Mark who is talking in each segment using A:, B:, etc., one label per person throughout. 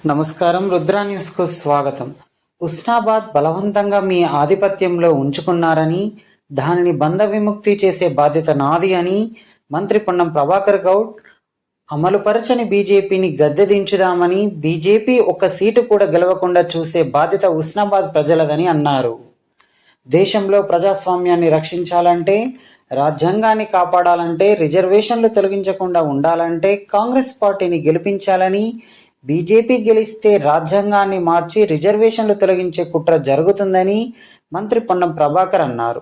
A: నమస్కారం. రుద్రా న్యూస్కు స్వాగతం. ఉస్నాబాద్ బలవంతంగా మీ ఆధిపత్యంలో ఉంచుకున్నారని, దానిని బంధ విముక్తి చేసే బాధ్యత నాది అని మంత్రి పొన్నం ప్రభాకర్ గౌడ్ అమలుపరచని బీజేపీని గద్దెదించుదామని, బీజేపీ ఒక్క సీటు కూడా గెలవకుండా చూసే బాధ్యత ఉస్నాబాద్ ప్రజలదని అన్నారు. దేశంలో ప్రజాస్వామ్యాన్ని రక్షించాలంటే, రాజ్యాంగాన్ని కాపాడాలంటే, రిజర్వేషన్లు తొలగించకుండా ఉండాలంటే కాంగ్రెస్ పార్టీని గెలిపించాలని, బీజేపీ గెలిస్తే రాజ్యాంగాన్ని మార్చి రిజర్వేషన్లు తొలగించే కుట్ర జరుగుతుందని మంత్రి పొన్నం ప్రభాకర్ అన్నారు.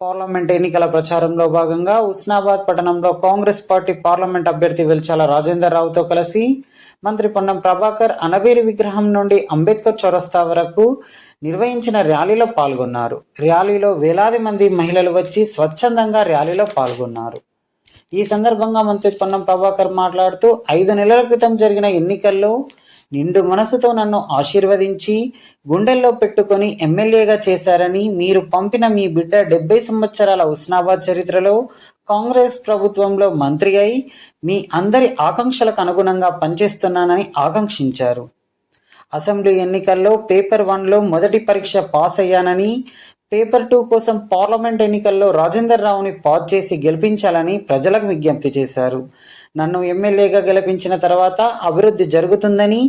A: పార్లమెంట్ ఎన్నికల ప్రచారంలో భాగంగా ఉస్నాబాద్ పట్టణంలో కాంగ్రెస్ పార్టీ పార్లమెంట్ అభ్యర్థి వెల్చాల రాజేందర్ రావుతో కలిసి మంత్రి పొన్నం ప్రభాకర్ అనబేరి విగ్రహం నుండి అంబేద్కర్ చౌరస్తా వరకు నిర్వహించిన ర్యాలీలో పాల్గొన్నారు. ర్యాలీలో వేలాది మంది మహిళలు వచ్చి స్వచ్ఛందంగా ర్యాలీలో పాల్గొన్నారు. ఈ సందర్భంగా మంత్రి పొన్నం ప్రభాకర్ మాట్లాడుతూ, 5 నెలల క్రితం జరిగిన ఎన్నికల్లో నిండు మనసుతో నన్ను ఆశీర్వదించి గుండెల్లో పెట్టుకొని ఎమ్మెల్యేగా చేశారని, మీరు పంపిన మీ బిడ్డ 70 సంవత్సరాల ఉస్నాబాద్ చరిత్రలో కాంగ్రెస్ ప్రభుత్వంలో మంత్రి అయి మీ అందరి ఆకాంక్షలకు అనుగుణంగా పనిచేస్తున్నానని ఆకాంక్షించారు. అసెంబ్లీ ఎన్నికల్లో పేపర్ 1లో మొదటి పరీక్ష పాస్ అయ్యానని, పేపర్ 2 కోసం పార్లమెంట్ ఎన్నికల్లో రాజేందర్ రావుని పాస్ చేసి గెలిపించాలని ప్రజలకు విజ్ఞప్తి చేశారు. నన్ను ఎమ్మెల్యేగా గెలిపించిన తర్వాత అభివృద్ధి జరుగుతుందని,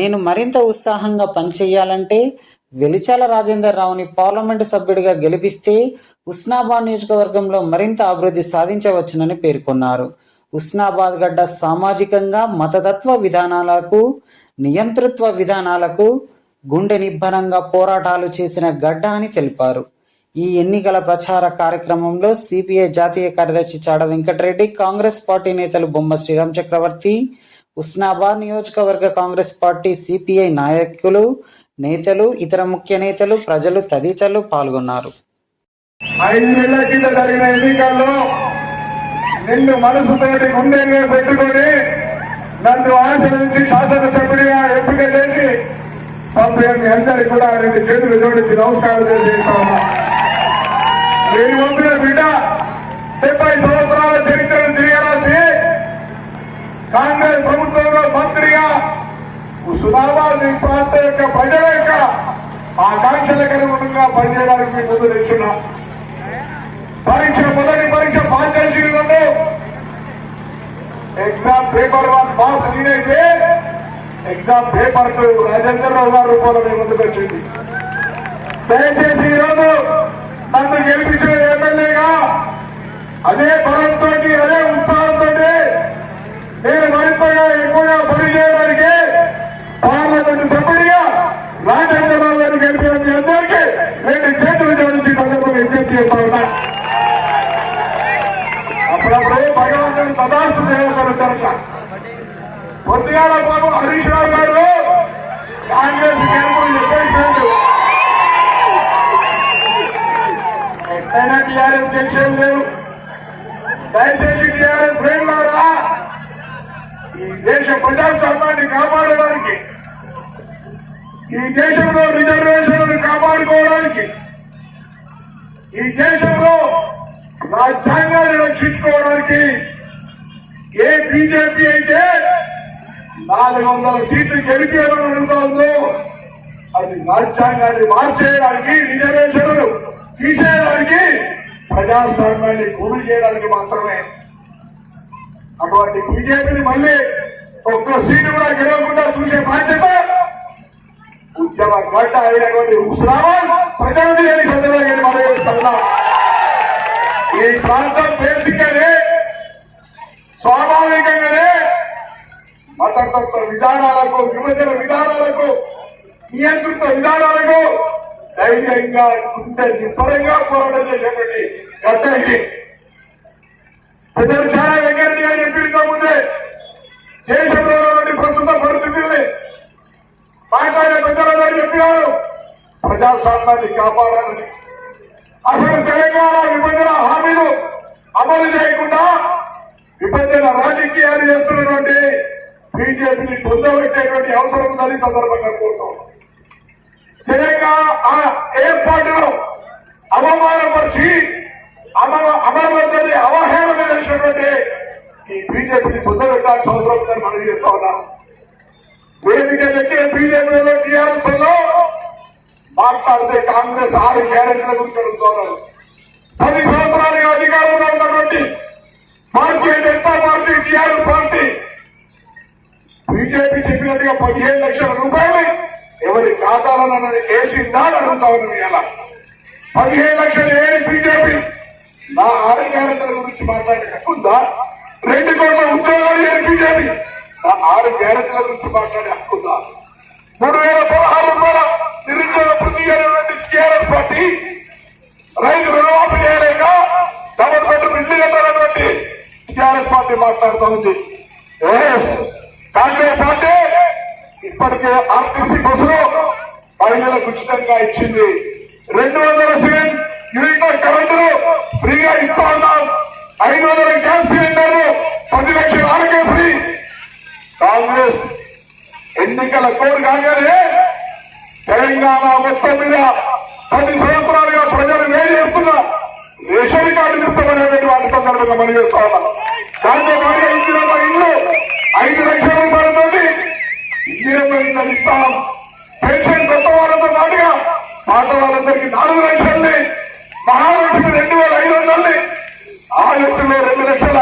A: నేను మరింత ఉత్సాహంగా పనిచేయాలంటే వెలిచాల రాజేందర్ రావుని పార్లమెంటు సభ్యుడిగా గెలిపిస్తే ఉస్నాబాద్ నియోజకవర్గంలో మరింత అభివృద్ధి సాధించవచ్చునని పేర్కొన్నారు. ఉస్నాబాద్ గడ్డ సామాజికంగా మతతత్వ విధానాలకు, నియంతృత్వ విధానాలకు గుండె నిబ్బరంగా పోరాటాలు చేసిన గడ్డ అని తెలిపారు. ఈ ఎన్నికల ప్రచార కార్యక్రమంలో సిపిఐ జాతీయ కార్యదర్శి చాడ వెంకటరెడ్డి, కాంగ్రెస్ పార్టీ నేతలు బొమ్మ శ్రీరామ్ చక్రవర్తి, ఉస్నాబాద్ నియోజకవర్గ కాంగ్రెస్ పార్టీ సిపిఐ నాయకులు, నేతలు, ఇతర ముఖ్య నేతలు, ప్రజలు తదితరులు పాల్గొన్నారు.
B: 5 నెలల కింద జరిగిన ఎన్నికల్లో నిన్ను మనసుతోటి గుండెల్లో పెట్టుకొని నన్ను ఆశీర్వదించి శాసనసభ్యుడిగా ఎంపిక చేసి మీ అందరికీ కూడా 2 చేతులు జోడించి నమస్కారం చేస్తా ఉన్నా. నేను పంపిన బిడ్డ 70 సంవత్సరాల చరిత్రను తిరగరాసి కాంగ్రెస్ ప్రభుత్వంలో మంత్రిగా ఉస్నాబాద్ ప్రాంతం యొక్క ప్రజల యొక్క ఆకాంక్షలకు అనుగుణంగా పనిచేయడానికి మీ ముందు తెచ్చున్నా. మొదటి పరీక్ష పాస్ చేసి ఎగ్జామ్ పేపర్ 1 పాస్ నేనైతే ఎగ్జామ్ పేపర్ 2 రాజేందర్ రావు గారి రూపంలో మీ ముందుకు వచ్చింది. దయచేసి ఈరోజు నన్ను గెలిపించిన ఎమ్మెల్యేగా అదే బలంతో, అదే ఉత్సాహంతో నేను మరింతగా ఎక్కువగా పనిచేయడానికి పార్లమెంటు సభ్యుడిగా రాజేందర్ రావు గారిని గెలిపిన మీ అందరికీ 2 చేతులు జోడించి సందర్భంగా విజ్ఞప్తి చేస్తా ఉన్నా. అప్పుడప్పుడు భగవంతుని తదాస్తు చేయగలుగుతారట. పొద్దుగాల పాపం హరీష్ రావు గారు కాంగ్రెస్ గెలుపులు చెప్పేసినట్టు ఎట్లయినా టీఆర్ఎస్ గెలిచేది లేవు. దయచేసి టీఆర్ఎస్ శ్రేణులారా, ఈ దేశ ప్రజాస్వామ్యాన్ని కాపాడడానికి, ఈ దేశంలో రిజర్వేషన్లను కాపాడుకోవడానికి, ఈ దేశంలో రాజ్యాంగాన్ని రక్షించుకోవడానికి ఏ బీజేపీ అయితే 400 సీట్లు గెలిపేయాలని అడుగుతా ఉందో, అది రాజ్యాంగాన్ని మార్చేయడానికి, రిజర్వేషన్లు తీసేయడానికి, ప్రజాస్వామ్యాన్ని కూలి చేయడానికి మాత్రమే. అటువంటి బీజేపీని మళ్ళీ ఒక్క సీటు కూడా గెలవకుండా చూసే బాధ్యత ఉద్యమ గడ్డ అయినటువంటి ఉస్నాబాద్ ప్రజలది అని ప్రజలని మనం ఈ ప్రాంతం బేసిక్గానే స్వాభావికంగానే మతతత్వ విధానాలకు, విభజన విధానాలకు, నియంత్రిత విధానాలకు ధైర్యంగా గుండె నిబ్బరంగా పోరాటం చేసేటువంటి గడ్డ ఇది. పెద్దలు చాలా వెంకరెడ్డి గారు చెప్పిన ముందే దేశంలో ఉన్నటువంటి ప్రస్తుత పరిస్థితుల్ని మాట్లాడే పెద్దలందరూ చెప్పినారు, ప్రజాస్వామ్యాన్ని కాపాడాలని. అసలు తెలంగాణ విభజన హామీలు అమలు చేయకుండా విభజన రాజకీయాలు చేస్తున్నటువంటి బీజేపీని పొందబెట్టేటువంటి అవసరం ఉందని సందర్భంగా కోరుతాం. తెలంగాణ ఏర్పాటును అవమానపరిచి అమరవద్దని అవహేళన చేసినటువంటి ఈ బీజేపీని పొందబెట్టాల్సిన అవసరం ఉందని మనం చేస్తా ఉన్నాం. వేదిక ఎక్కే బీజేపీలో టీఆర్ఎస్ లో మాట్లాడితే కాంగ్రెస్ 6 గ్యారెంటీల గురించి అడుగుతున్నారు. 10 సంవత్సరాలుగా అధికారంలో ఉన్నటువంటి Bharatiya Janata party TRS party BJP చెప్పినట్టుగా 15 లక్షల రూపాయలు ఎవరి ఖాతాలను వేసిందా అని అడుగుతా ఉన్నాం. ఇలా 15 లక్షలు ఏది బీజేపీ నా 6 గ్యారెంటీల గురించి మాట్లాడే హక్కుందా? 2 కోట్ల ఉద్యోగాలు ఏది బీజేపీ నా 6 గ్యారెంటీల గురించి మాట్లాడే హక్కుందా? 3016 రూపాయల నిరుద్యోగ వృద్ధి చేయాలన్నటువంటి టీఆర్ఎస్ పార్టీ రైతు రుణమాఫీ చేయలేక డబుల్ బెడ్రూమ్ ఇల్లు కట్టాలన్నటువంటి టీఆర్ఎస్ పార్టీ మాట్లాడుతూ ఉంది. కాంగ్రెస్ పార్టీ ఇప్పటికే ఆర్టీసీ బస్సులో మహిళలకు ఉచితంగా ఇచ్చింది. 200 యూనిట్ల కరెంటును ఫ్రీగా ఇస్తా ఉన్నాం. 500 గ్యాస్ సిలిండర్లు 10 లక్షల ఆరోగ్యశ్రీ. కాంగ్రెస్ ఎన్నికల కోడ్ కాగానే తెలంగాణ మొత్తం మీద 10 సంవత్సరాలుగా ప్రజలు వేడి చేస్తున్న రేషన్ కార్డులు ఇస్తామనేటువంటి వాటి సందర్భంగా మనం చేస్తా ఉన్నాం. దాంతో పాటు ఇందిరమ్మ ఇల్లు 5 లక్షల రూపాయలతో ఇందిరమ్మ ఇల్లు ఇస్తాం. పెన్షన్ కొత్త వాళ్ళతో పాటుగా పాత వాళ్ళందరికీ 4 లక్షల్ని, మహాలక్ష్మి 2500 ఆ వ్యక్తుల్లో 2 లక్షల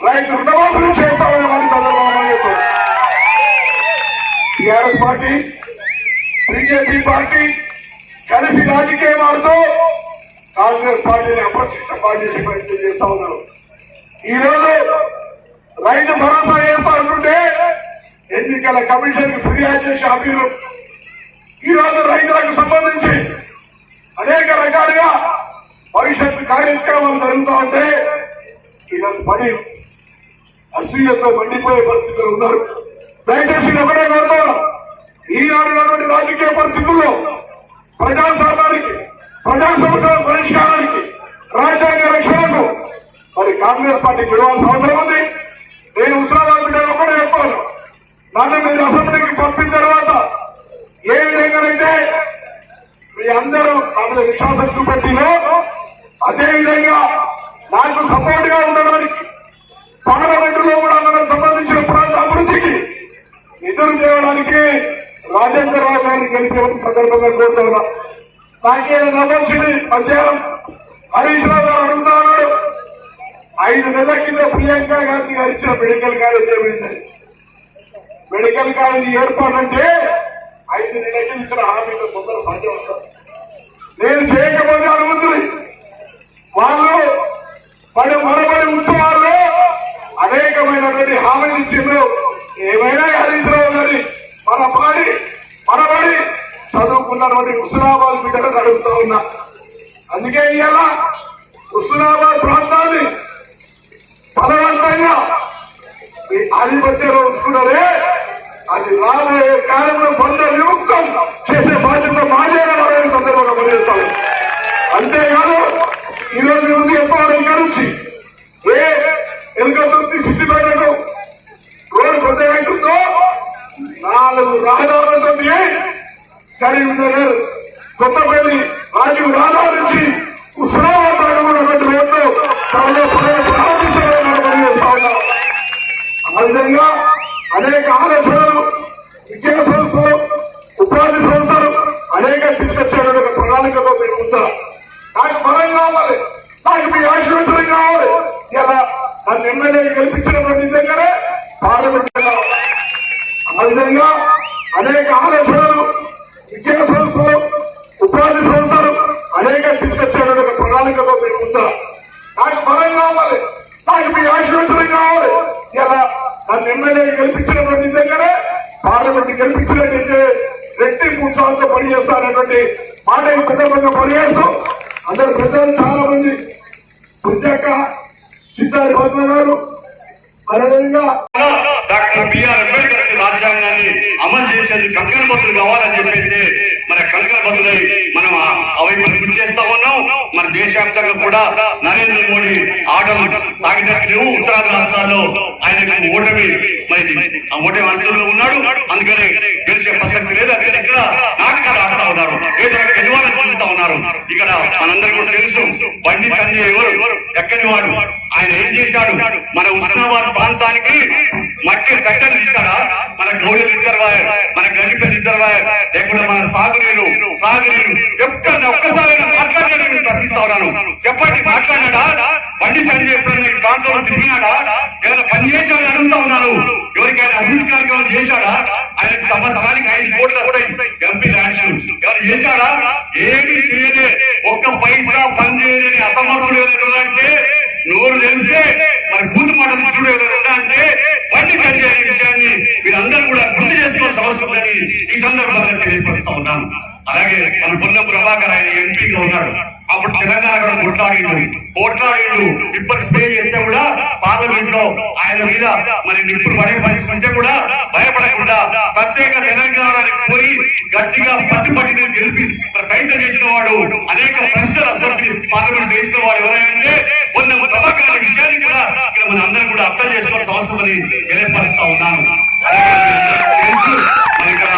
B: రైతు రుణమాఫీ చేస్తామని వాటి సందర్భంగా మనం చేస్తాం. టీఆర్ఎస్ పార్టీ బీజేపీ పార్టీ కలిసి రాజకీయం ఆడుతూ కాంగ్రెస్ పార్టీని అప్రతిష్ట చేసే ప్రయత్నం చేస్తా ఉన్నారు. ఈ రోజు రైతు భరోసా చేస్తా ఉంటుంటే ఎన్నికల కమిషన్ కి ఫిర్యాదు చేసే హామీలు ఈ రోజు రైతులకు సంబంధించి అనేక రకాలుగా భవిష్యత్తు కార్యక్రమాలు జరుగుతూ ఉంటే ఇలాంటి పని అసూయతో మండిపోయే పరిస్థితులు ఉన్నారు. దయచేసి ఒకటే కోరుతాను, ఈనాడు రాజకీయ పరిస్థితుల్లో ప్రజాస్వామ్యానికి, ప్రజా సమస్యల పరిష్కారానికి, రాజ్యాంగ రక్షణకు మరి కాంగ్రెస్ పార్టీ గెలవాల్సిన అవసరం ఉంది. నేను హుస్నాబాద్ బిడ్డలు ఒకటే చెప్తాను, నన్ను మీరు అసెంబ్లీకి పంపిన తర్వాత ఏ విధంగానైతే మీ అందరూ నా మీద విశ్వాసం చూపెట్టినో అదే విధంగా నాకు సపోర్ట్ గా ఉండడానికి పార్లమెంట్ లో కూడా మనకు సంబంధించిన ప్రాంత అభివృద్ధికి నిధులు తేవడానికి రాజేందర్ రావు గారిని గెలిపే సందర్భంగా కోరుతా ఉన్నా. నాకేదో నవ్వొచ్చింది. మధ్యాహ్నం హరీష్ రావు గారు అడుగుతా ఉన్నాడు, 5 నెలల కింద ప్రియాంక గాంధీ గారు ఇచ్చిన మెడికల్ కాలేజ్ ఏమైందని. మెడికల్ కాలేజీ ఏర్పాటు అంటే 5 నెలలకి ఇచ్చిన హామీలో తొందర సాధ్యం సార్. నేను చేయకపోతే అడుగుతుంది. వాళ్ళు మరొకరి ఉత్సవాల్లో అనేకమైనటువంటి హామీలు ఇచ్చిండ్రు. ఏమైనా హరీష్ రావు గారి మనబడి చదువుకున్నటువంటి హుస్నాబాద్ బిడ్డలను అడుగుతా ఉన్నా. అందుకే ఇవాళ హుస్నాబాద్ ప్రాంతాన్ని బలవంతంగా మీ ఆధిపత్యంలో ఉంచుకున్నారే, అది రాబోయే కాలంలో బంధ విముక్తం చేసే బాధ్యత మాజీ సందర్భంగా పనిచేస్తాము. అంతేకాదు ఈరోజు ముందు చెప్తాను, ఇక్కడ నుంచి ఎలుకతుర్తి సిద్దిపేటకు రోడ్డు ప్రత్యేకంతో 4 రహదారులతో కరీంనగర్, కొత్తపల్లి, రాజీవ్ రహదారి నుంచి హుస్నాబాద్ దాకా ఉన్నటువంటి రోడ్లు త్వరలో ప్రారంభిస్తామని మనం పనిచేస్తా ఉన్నాం. ఆ విధంగా అనేక ఆలోచనలు, విద్యా సంస్థలు, ఉపాధి సంస్థలు అనేక తీసుకొచ్చేటువంటి ఒక ప్రణాళికతో మీరు ముందర నాకు బలం కావాలి, నాకు మీ ఆశీర్వచనం కావాలి. ఇలా నన్ను ఎమ్మెల్యే గెలిపించినటువంటి నిజంగానే పార్లమెంట్. ఆ విధంగా అనేక ఆలోచనలు, విద్యా సంస్థలు, ఉపాధి సంస్థలు అనేక తీసుకొచ్చేటువంటి ఒక ప్రణాళికతో మీరు ముందర నాకు బలం కావాలి, నాకు మీ ఆశీర్వచనం కావాలి. ఇలా నన్ను ఎమ్మెల్యే గెలిపించినటువంటి నిజంగానే పార్లమెంట్ గెలిపించినట్టయితే రెట్టింపు ఉత్సాహంతో పనిచేస్తారనేటువంటి మాట ఈ సందర్భంగా పనిచేస్తూ అందరు ప్రజలు చాలా మంది పుంజాక చిత్తారి పద్మ గారు అదేవిధంగా
C: డాక్టర్ బిఆర్ అంబేద్కర్ రాజ్యాంగాన్ని అమలు చేసేందుకు కంకణబద్దులు కావాలని చెప్పేసి మన కంకణబద్దులై మనం అవైపు కృషి చేస్తా ఉన్నాం. మన దేశవ్యాప్తంగా కూడా నరేంద్ర మోడీ ఆటలు సాగినట్టు ఉత్తరాంధ్ర రాష్ట్రాల్లో ఆయనకు ఓటమి ఆ ఓటమి అంచుల్లో ఉన్నాడు. అందుకనే గెలిచే ప్రసక్తి లేదు. అందుకని ఇక్కడ నాటకాలు ఆడుతా ఉన్నారు, ఏదో గెలవాలని చూస్తా ఉన్నారు. ఇక్కడ మనందరికీ కూడా తెలుసు బండి సంజయ్ ఎవరు, ఎక్కడి వాడు, ఆయన ఏం చేశాడు, మన హుస్నాబాద్ ప్రాంతానికి మట్టి కట్టలు ఇచ్చాడా? మన గౌరీ రిజర్వాయర్, మన గణిప రిజర్వాయర్, లేకుండా మన సాగునీరు ఒక్కసారి మాట్లాడాడు. నేను ప్రశ్నిస్తా ఉన్నాను, చెప్పండి, మాట్లాడాడా? బండి సంజయ్ ఎప్పుడైనా ఈ ప్రాంతంలో తిరిగినాడా? ఏదైనా పని చేశాడని అడుగుతా ఉన్నాను. ఎవరికైనా అభివృద్ధి కార్యక్రమం చేశాడా? ఆయనకు సంవత్సరానికి 5 కోట్లు వస్తాయి ఎంపీ ల్యాండ్స్. ఎవరు చేశాడా? ఏమీ చేయలే. ఒక్క పైసా పని చేయలేని అసమర్థుడు ఎవరైనా అంటే, నోరు తెలిసే మరి బూతు మాటలు చూడు ఎవరైనా అంటే బండి సంజయ్ అనే విషయాన్ని మీరందరూ కూడా గుర్తు చేసుకోవాల్సిన అవసరం ఉందని ఈ సందర్భంగా తెలియపరుస్తా ఉన్నాను. అలాగే మన పొన్నం ప్రభాకర్ ఆయన ఎంపీగా ఉన్నాడు. అప్పుడు తెలంగాణ కూడా పోట్లాడిండు. ఇప్పుడు స్టే చేస్తే కూడా పార్లమెంట్ లో ఆయన మీద మరి నిప్పులు పడే పరిస్థితి ఉంటే కూడా భయపడకుండా ప్రత్యేక తెలంగాణని కోరి గట్టిగా పట్టుబట్టి గెలిపి ప్రయత్నం చేసిన వాడు, అనేక ప్రశ్నలు అసెంబ్లీ పార్లమెంట్ వేసిన వాడు ఎవరైనా పొన్నం ప్రభాకర్ అనే విషయాన్ని కూడా ఇక్కడ మన అందరం కూడా అర్థం చేసుకోవాల్సిన అవసరం అని తెలియపరుస్తా ఉన్నాను. మరి ఇక్కడ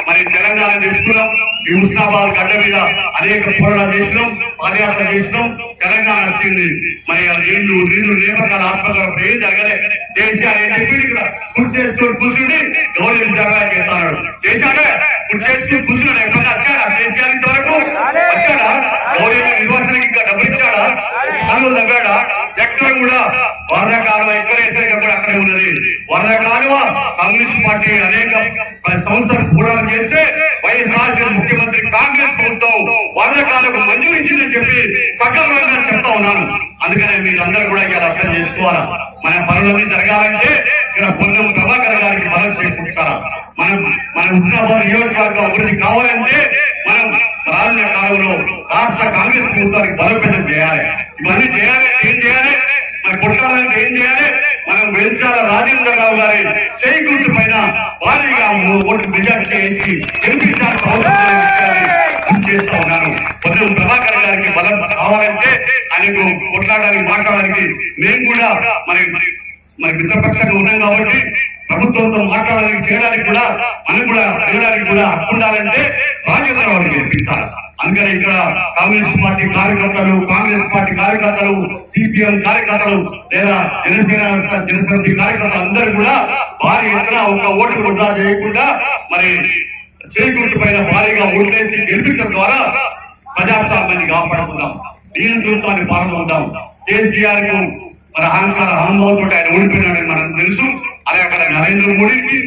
C: మరి తెలంగాణ తెలుసుకున్నాం. ఈ హుస్నాబాద్ గడ్డ మీద అనేక పోరాటాలు చేసినాం, పాదయాత్ర చేసినాం. తెలంగాణ వచ్చింది. మరి నీళ్లు నియామకాల ఆత్మకరం ఏం జరగలే. కేసీఆర్ ఏం చెప్పింది? ఇక్కడ గుర్తు చేసుకొని కూర్చుండి గౌరవ విద్యాలయాలు చేస్తాడు. చేశాడే గుర్తు చేసుకుని కూర్చున్నాడు. ఎప్పుడైనా వచ్చాడా కేసీఆర్ ఇంతవరకు? వచ్చాడా? గౌరవ నిర్వాసనకి ఇంకా డబ్బులు ఇచ్చాడా? కాలువ తగ్గాడా? ఎక్కడ కూడా వరద కాలువ ఎక్కడ వేసరిగా కూడా అక్కడే ఉన్నది. వరద కాలువ కమ్యూనిస్ట్ పార్టీ అనేక సంవత్సరాలు పోరాటం చేస్తే వైఎస్ఆర్ ముఖ్యమంత్రి కాంగ్రెస్ ప్రభుత్వం వరద కాలువకు మంజూరు ఇచ్చిందని చెప్పి సకలంగా చెప్తా ఉన్నాను. అందుకనే మీరందరూ కూడా ఇలా అర్థం చేసుకోవాలా. మన పనులన్నీ జరగాలంటే ఇక్కడ పొన్నం ప్రభాకర్ గారికి బలం చేకూర్చాలా. మన హుస్నాబాద్ నియోజకవర్గం అభివృద్ధి కావాలంటే మనం రానున్న కాలంలో రాష్ట్ర కాంగ్రెస్ ప్రభుత్వానికి బలోపేతం చేయాలి. ఇవన్నీ చేయాలి. ఏం చేయాలి? మరి కొట్టాలంటే ఏం చేయాలి? మనం వెల్చాల రాజేంద్రరావు గారి చేయి గుర్తు పైన భారీగా ఓటు మెజార్టీ చేసి గెలిపించాల్సిన అవసరం చేస్తా ఉన్నాను. పొన్నం ప్రభాకర్ గారికి బలం కావాలంటే ఆయనకు కొట్లాడడానికి మాట్లాడడానికి మేము కూడా మరి మిత్రపక్షంగా ఉన్నాం కాబట్టి ప్రభుత్వంతో మాట్లాడడానికి చేయడానికి కూడా మనం కూడా చేయడానికి కూడా హక్కు ఉండాలంటే రాజేంద్రరావుని గెలిపించాలి. అందుకని ఇక్కడ కమ్యూనిస్ట్ పార్టీ కార్యకర్తలు, కాంగ్రెస్ పార్టీ కార్యకర్తలు, సిపిఎం కార్యకర్తలు లేదా జనసమితి కార్యకర్తలు అందరూ కూడా భారీ ఎత్తున ఒక్క ఓటు వృధా చేయకుండా మరి చేకూర్చు పైన భారీగా ఓట్లేసి గెలిపించడం ద్వారా ప్రజాస్వామ్యాన్ని కాపాడుకుందాం, నియంతృత్వాన్ని పాల్గొందాం. కేసీఆర్ కు మన అహంకార అహంభావంతో ఆయన ఓడిపోయినాడని మనకు తెలుసు. అలాగే అక్కడ నరేంద్ర మోడీకి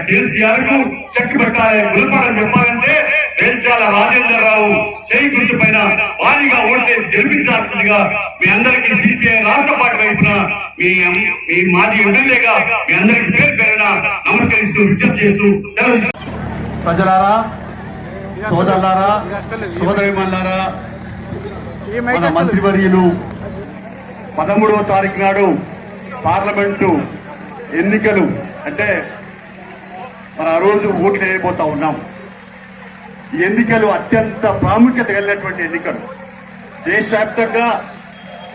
C: కేసీఆర్ కు చెక్ పెట్టాలి, గురిపడని చెప్పాలంటే వెల్చాల రాజేంద్రరావు చేయి గుర్తు పైన భారీగా ఓట్లేసి గెలిపించాల్సిందిగా మీ అందరికీ సిపిఐ రాష్ట్ర పార్టీ వైపున మీ మాజీ ఎమ్మెల్యేగా మీ అందరికీ పేరు పేరున నమస్కరిస్తూ విజ్ఞప్తి చేస్తూ సెలవు.
D: ప్రజలారా, సోదరులారా, సోదరిమల్లారా, మన మంత్రివర్యులు 13వ తారీఖు నాడు పార్లమెంటు ఎన్నికలు అంటే మన ఆ రోజు ఓట్లు వేయబోతా ఉన్నాం. ఈ ఎన్నికలు అత్యంత ప్రాముఖ్యత కలిగినటువంటి ఎన్నికలు. దేశవ్యాప్తంగా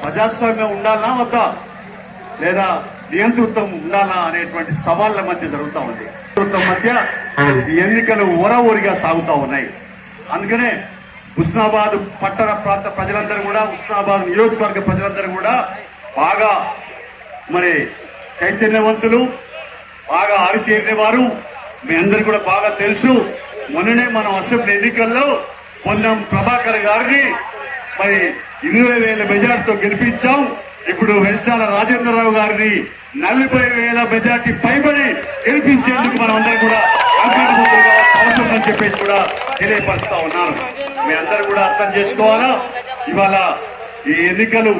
D: ప్రజాస్వామ్యం ఉండాలా వద్దా, లేదా నియంతృత్వం ఉండాలా అనేటువంటి సవాళ్ల మధ్య జరుగుతూ ఉంది. నియంతృత్వం మధ్య ఈ ఎన్నికలు ఊరూరిగా సాగుతూ ఉన్నాయి. అందుకనే హుస్నాబాద్ పట్టణ ప్రాంత ప్రజలందరూ కూడా, హుస్నాబాద్ నియోజకవర్గ ప్రజలందరూ కూడా బాగా మరి చైతన్యవంతులు, బాగా ఆరితేరిన వారు. మీ అందరికీ కూడా బాగా తెలుసు. మొన్ననే మనం అసెంబ్లీ ఎన్నికల్లో పొన్నం ప్రభాకర్ గారిని మరి 20,000 మెజార్టీతో గెలిపించాం. ఇప్పుడు వెల్చాల రాజేంద్రరావు గారిని 40,000 మెజార్టీ పైబడి గెలిపించేందుకు మనం అందరం కూడా అవసరం అని చెప్పేసి కూడా తెలియపరుస్తా ఉన్నాను. మీ అందరూ కూడా అర్థం చేసుకోవాలా. ఇవాళ ఈ ఎన్నికలు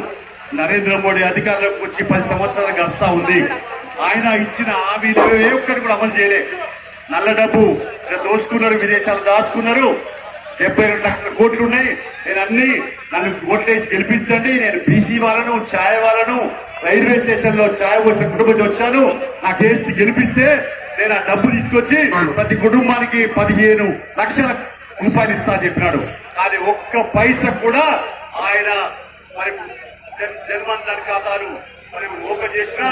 D: నరేంద్ర మోడీ అధికారంలోకి వచ్చి 10 సంవత్సరాలు గడుస్తా ఉంది. ఆయన ఇచ్చిన హామీలు ఏ ఒక్కరు కూడా అమలు చేయలే. నల్ల డబ్బు దోసుకున్నారు, విదేశాలు దాచుకున్నారు. 72 లక్షల కోట్లు ఉన్నాయి. నన్ను ఓట్లేసి గెలిపించండి, నేను బీసీ వాళ్ళను, ఛాయ్ వాళ్ళను, రైల్వే స్టేషన్ లో ఛాయ్ పోసిన కుటుంబం వచ్చాను, నాకేసి గెలిపిస్తే నేను ఆ డబ్బు తీసుకొచ్చి ప్రతి కుటుంబానికి 15 లక్షల రూపాయలు ఇస్తా అని చెప్పినాడు. కానీ ఒక్క పైసా కూడా ఆయన మరి జన్మన్ ధన్ ఖాతాలు మరి ఓపెన్ చేసినా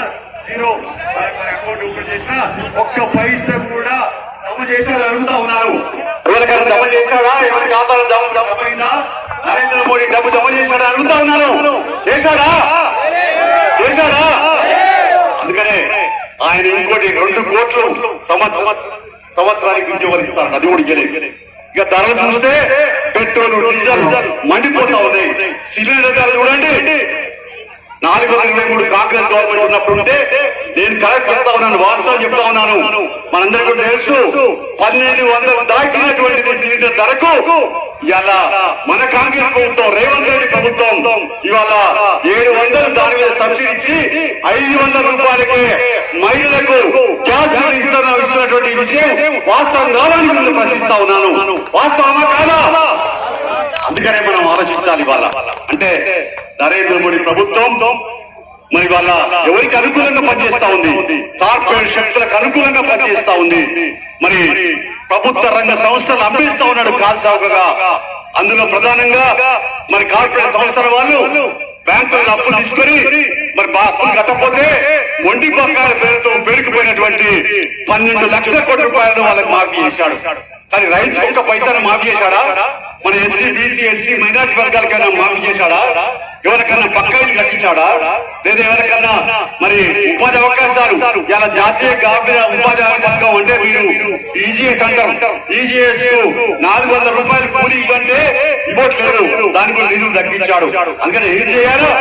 D: జీరో, అకౌంట్ ఓపెన్ చేసినా ఒక్క పైసా కూడా జమ చేశాడు అడుగుతా ఉన్నారు. ఎవరికైనా జమ చేశాడా? ఎవరి ఖాతాలో జమ అయిందా? నరేంద్ర మోడీ డబ్బు జమ చేశాడా అడుగుతా ఉన్నారు. చేశాడా?
C: ఆయన ఇంకోటి 2 కోట్లు సంవత్సరానికి ఉద్యోగాలు ఇస్తారు, అది కూడా ఇయ్యలేదు. ఇక ధరలు చూస్తే పెట్రోల్ డీజిల్ మండిపోతా ఉన్నాయి. సిలిండర్ ధర చూడండి 423 కాంగ్రెస్ గవర్నమెంట్ ఉన్నప్పుడు ఉంటే నేను కరెక్ట్ చెప్తా ఉన్నాను, వాస్తవం చెప్తా ఉన్నాను. మనందరికీ కూడా తెలుసు 1200 దాటినటువంటిది సిలిండర్ ధరకు ఇవాళ మన కాంగ్రెస్ ప్రభుత్వం, రేవంత్ రెడ్డి ప్రభుత్వం ఇవాళ 700 దాని మీద సబ్సిడీ ఇచ్చి 500 రూపాయలకి మహిళలకు గ్యాస్ ఇస్తున్నటువంటి విషయం వాస్తవం కావాలని నేను ప్రశ్నిస్తా ఉన్నాను. వాస్తవమా కాదా? అందుకనే మనం ఆలోచించాలి. ఇవాళ అంటే నరేంద్ర మోడీ ప్రభుత్వం మరి వాళ్ళ ఎవరికి అనుకూలంగా పనిచేస్తా ఉంది, కార్పొరేట్ శక్తులకు అనుకూలంగా పనిచేస్తా ఉంది. మరి ప్రభుత్వ రంగ సంస్థలు అమ్మేస్తా ఉన్నాడు కాల్చౌకగా. అందులో ప్రధానంగా మరి కార్పొరేట్ సంస్థల వాళ్ళు బ్యాంకులలో అప్పులు తీసుకొని మరి అప్పులు కట్టకపోతే మొండి బకాయిల పేరుతో పెరిగిపోయినటువంటి 12 లక్షల కోట్ల రూపాయలు వాళ్ళకి మాఫీ చేశాడు. కానీ రైతు ఒక్క పైసలు మాఫీ చేశాడా? మన ఎస్సీ బీసీ ఎస్సీ మైనార్టీ వర్గాలకైనా మాఫీ చేశాడా? ఎవరికన్నా బకాయిలు కట్టించాడా? లేదా ఎవరికన్నా మరి ఉపాధి అవకాశాలు ఇలా జాతీయ గ్రామీణ ఉపాధి పథకం అంటే మీరు ఈజీఎస్ అంటారు, ఈజీఎస్ 400 రూపాయలు కూలీ ఇవ్వంటే ఇవ్వట్లేదు, దానికి కూడా నిధులు తగ్గించాడు. అందుకని ఏం చేయాలో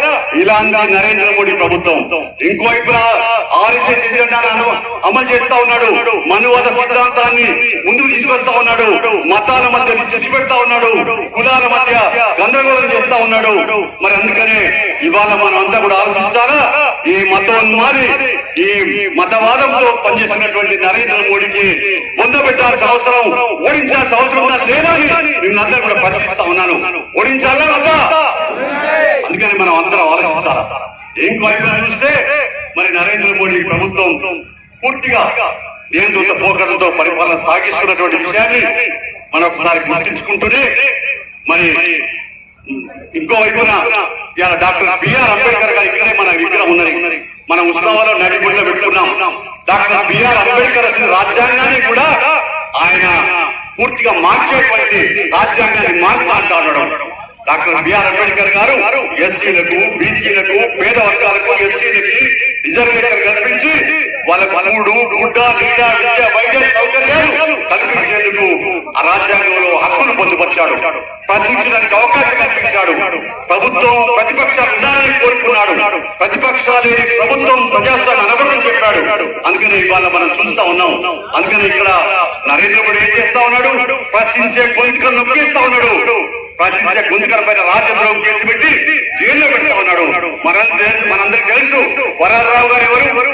C: ఇలాంటి నరేంద్ర మోడీ ప్రభుత్వం. ఇంకోవైపున ఆర్ఎస్ఎస్ ఎజెండాను అమలు చేస్తా ఉన్నాడు, మనువాద సిద్ధాంతాన్ని ముందుకు తీసుకొస్తా ఉన్నాడు, మతాల మధ్య చిచ్చు పెడతా ఉన్నాడు, కులాల మధ్య గందరగోళం చేస్తా ఉన్నాడు. మరి అందుకనే ఇవాళ మనం అంతా కూడా ఆలోచించాలా, ఈ మతోన్మాది ఈ మతవాదంతో పనిచేస్తున్నటువంటి నరేంద్ర మోడీకి పొందబెట్టాల్సిన అవసరం, ఓడించాల్సిన అవసరం ఉందా లేదా అని నిన్నందరూ కూడా ప్రశ్నిస్తా ఉన్నాను. ఓడించాలా వద్దా? అందుకని మనం అందరం ఆలోచించాలా. ఇంకోవైపు చూస్తే మరి నరేంద్ర మోడీ ప్రభుత్వం పూర్తిగా నియంత్రిత పోకడంతో పరిపాలన సాగిస్తున్నటువంటి విషయాన్ని మనం ఒకసారి గుర్తించుకుంటూనే మరి ఇంకో వైపున ఇవాళ డాక్టర్ బిఆర్ అంబేద్కర్ గారు ఇక్కడే మన విగ్రహం ఉన్నది, మనం ఉత్సవాల్లో నడిబొడ్లో పెట్టుకున్నాం. డాక్టర్ బిఆర్ అంబేద్కర్ అసలు రాజ్యాంగాన్ని కూడా ఆయన పూర్తిగా మార్చేటువంటి రాజ్యాంగాన్ని మార్చుతా అంటాడు. డాక్టర్ బిఆర్ అంబేద్కర్ గారు ఎస్సీలకు బీసీలకు పేద వర్గాలకు ఎస్టీలకి రిజర్వేషన్ కల్పించి వాళ్ళకు మూడు గుడ్డ నీడ విద్య వైద్య సౌకర్యాలు కల్పించేందుకు ఆ రాజ్యాంగంలో హక్కును పొందుపరిచాడు, ప్రశ్నించడానికి అవకాశం కల్పించాడు. ప్రభుత్వం ప్రతిపక్షాలు ఉండాలని కోరుకున్నాడు, ప్రతిపక్షాలు లేని ప్రభుత్వం ప్రజాస్వామ్యం అనబడని చెప్పాడు. అందుకని ఇవాళ మనం చూస్తా ఉన్నాం. అందుకని ఇక్కడ నరేంద్ర మోడీ ఏం చేస్తా ఉన్నాడు, ప్రశ్నించే గొంతుకలు నొక్కిస్తా ఉన్నాడు, ప్రశ్నించే గొంతుకల పైన రాజద్రోహం కేసు పెట్టి జైల్లో పెడతా ఉన్నాడు. మనందరికి తెలుసు వరారావు గారు ఎవరు,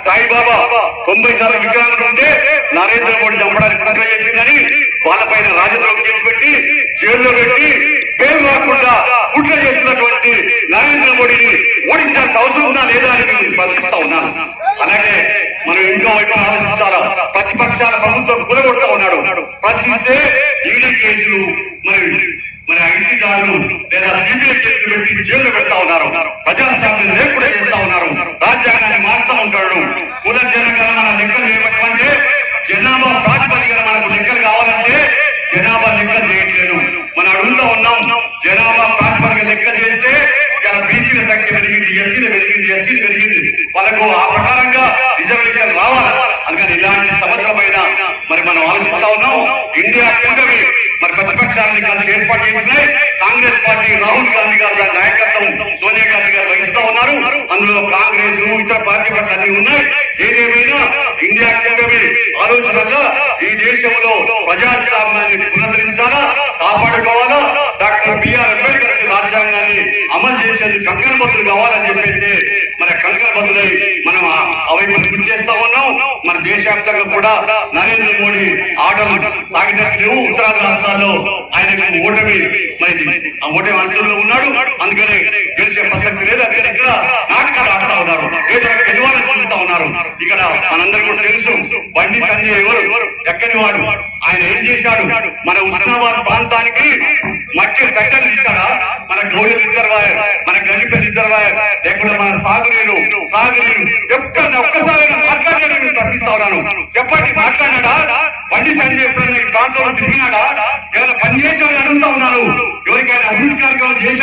C: సాయిబాబా 90 సార్లు విగ్రహాలు ఉంటే నరేంద్ర మోడీ చంపడానికి కుట్ర చేసిందని వాళ్ళపైన రాజద్రోహం కేసు పెట్టి జైల్లో పెట్టి పేరు రాకుండా కుట్ర చేసినటువంటి నరేంద్ర మోడీని ఓడించాల్సిన అవసరం ఉందా లేదా అని నేను ప్రశ్నిస్తా ఉన్నాను. అలాగే మనం ఇంకో వైపు ఆలోచించాలా, ప్రతిపక్షాల ప్రభుత్వం కూలగొడతా ఉన్నాడు, ప్రశ్నిస్తే ఈడీ కేసులు మరి ఐటీ దాడులు లేదా సిబిఐ కేసులు పెట్టి జైల్లో పెడతా ఉన్నారు, ప్రజాస్వామ్యం లేకుండా చేస్తా ఉన్నారు, రాజ్యాంగాన్ని మారుస్తూ ఉంటాడు. కుల జనగణన లెక్కలు చేయబట్టమంటే జనాభా ప్రాతిపదికన మనకు లెక్కలు కావాలంటే జనాభా లెక్కలు చేయట్లేదు. మన అడుగులో ఉన్నాం, జనాభా ప్రాతిపదిక లెక్క చేస్తే బీసీల సంఖ్య పెరిగింది, ఎస్సీలు పెరిగింది, ఎస్సీలు పెరిగింది, వాళ్ళకు ఆ ప్రకారంగా రిజర్వేషన్ రావాలి. అందుకని ఇలాంటి సమస్యలపైన మరి మనం ఆలోచిస్తా ఉన్నాం. ఇండియా కూటమి మరి ప్రతిపక్షాలని కలిసి ఏర్పాటు చేసినాయి. కాంగ్రెస్ పార్టీ రాహుల్ గాంధీ గారు దాని నాయకత్వం సోనియా గాంధీ గారు వహిస్తా ఉన్నారు. అందులో కాంగ్రెస్ ఇతర పార్టీ పట్ల అన్ని ఉన్నాయి. ఏదేమైనా ఇండియా కూటమి ఆలోచనల్లో ఈ దేశంలో ప్రజాస్వామ్యాన్ని పునరుద్ధరించాలా, కాపాడుకోవాలా, డాక్టర్ బిఆర్ అంబేద్కర్ రాజ్యాంగాన్ని అమలు చేసేందుకు కంకణబద్దులు కావాలని చెప్పేసి మరి కంకణబద్దులై మనం అవైపు కృషి చేస్తా ఉన్నాం. మన దేశవ్యాప్తంగా కూడా నరేంద్ర మోడీ ఆటలు సాగినట్టు లేవు. ఉత్తరాంధ్ర రాష్ట్రాల్లో ఆయనకు ఓటమి మరి ఆ ఓటమి అంచుల్లో ఉన్నాడు. అందుకనే గెలిచే ప్రసక్తి లేదు. అందుకని ఇక్కడ నాటకాలు ఆడుతా ఉన్నారు, ఏదైనా గెలవాలని చూస్తా ఉన్నారు. ఇక్కడ మనందరికీ కూడా తెలుసు బండి సంజయ్ ఎవరు, ఎక్కడి వాడు, ఆయన ఏం చేశాడు, మన ఉస్మానాబాద్ ప్రాంతానికి మట్టి కట్టలు ఇచ్చాడా, మన గౌరీ రిజర్వాయర్, మన గణిపల్లి రిజర్వాయర్, లేకుండా మన సాగునీరు ఒక్కసారి మాట్లాడాడు. ప్రశ్నిస్తా ఉన్నాను, చెప్పండి మాట్లాడాడా? బండి సంజయ్ ఎప్పుడైనా ఈ ప్రాంతంలో తిరిగినాడా? ఏమైనా పని చేసేవాళ్ళు అడుగుతా ఉన్నాను. ఎవరికైనా అభివృద్ధి కార్యక్రమం చేశాడు?